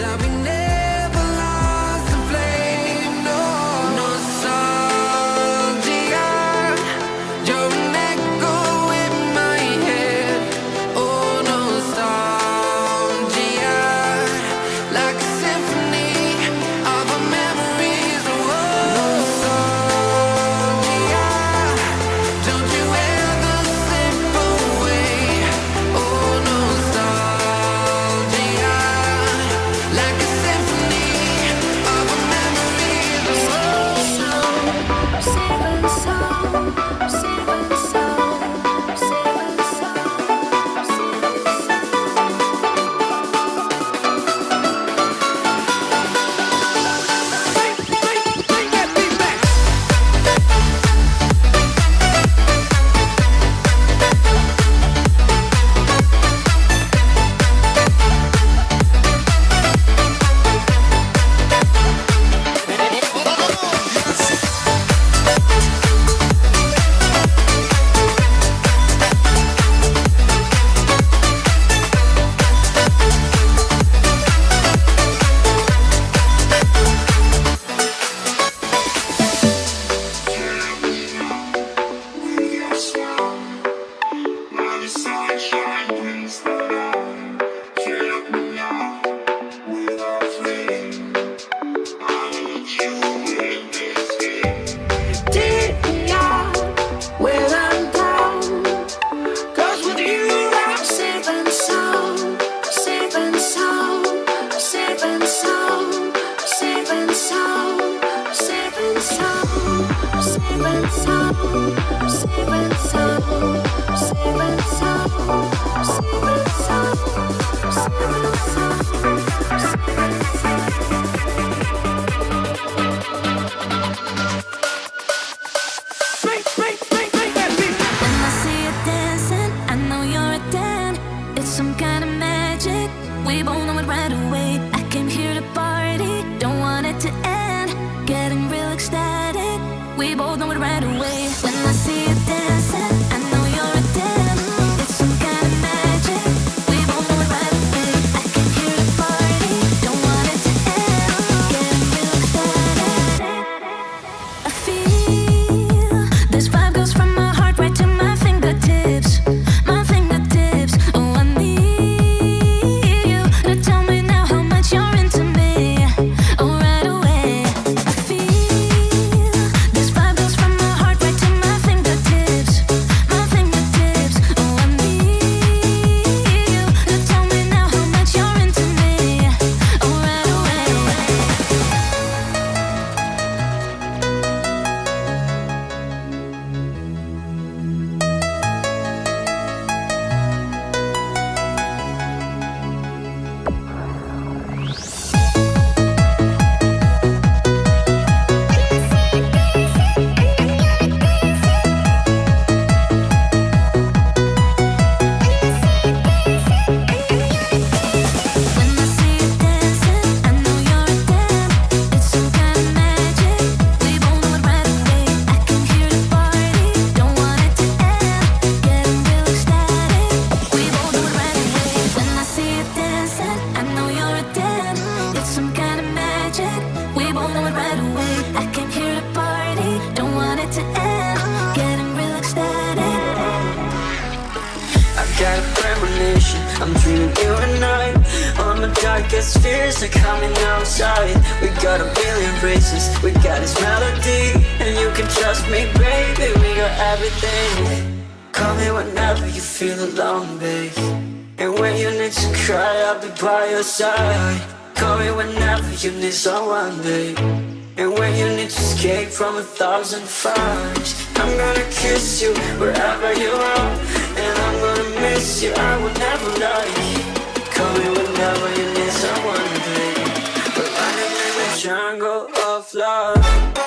that we never lost the flame. No, nostalgia, you're an echo in my head. Oh, nostalgia, like a symphony of our memories. Oh, nostalgia, don't you ever slip away. Oh, nostalgia, like a symphony of our memories. Oh, Saving soul, saving soul, saving soul, saving bring that beat back. Take me out when I'm down. 'Cause with you I'm saving soul, saving soul, saving soul, saving soul, saving soul, saving soul, saving soul, saving soul, saving soul, saving soul. Bring that beat back. When I see you dancing, I know you're a 10. It's some kind of magic. We both know it right away. I came here to party, don't want it to end. Getting real ecstatic. We both know it right away. When I see you dancing, I know you're a 10. It's some kind of magic. We both know it right away. I came here to party, don't want it to end. Getting real ecstatic. I feel this vibe goes from my heart right to my fingertips. My fingertips. Oh, I need you to tell me now how much you're into me. Oh, right away. I feel this vibe goes from my heart right to my fingertips. My fingertips. Oh, I need you to tell me now how much you're into me. Oh, right away. When I see you dancing, I know you're a 10. It's some kind of magic. We both know it right away. I came here to party, don't want it to end. Getting real ecstatic. We both know it right away. When I see you dancing, I know you're a 10. It's some kind of magic. We both know it right away. I came here to party, don't want it to end. Getting real ecstatic. I got a premonition, I'm dreaming you and I. All my darkest fears are coming outside. We got a billion races, we got this melody. And you can trust me, baby, we got everything. Call me whenever you feel alone, babe. And when you need to cry, I'll be by your side. Call me whenever you need someone, babe. And when you need to escape from 1,000 fires, I'm gonna kiss you wherever you are. And I'm gonna miss you, I will never lie. Call me whenever you need someone, babe. We're running in the jungle of love.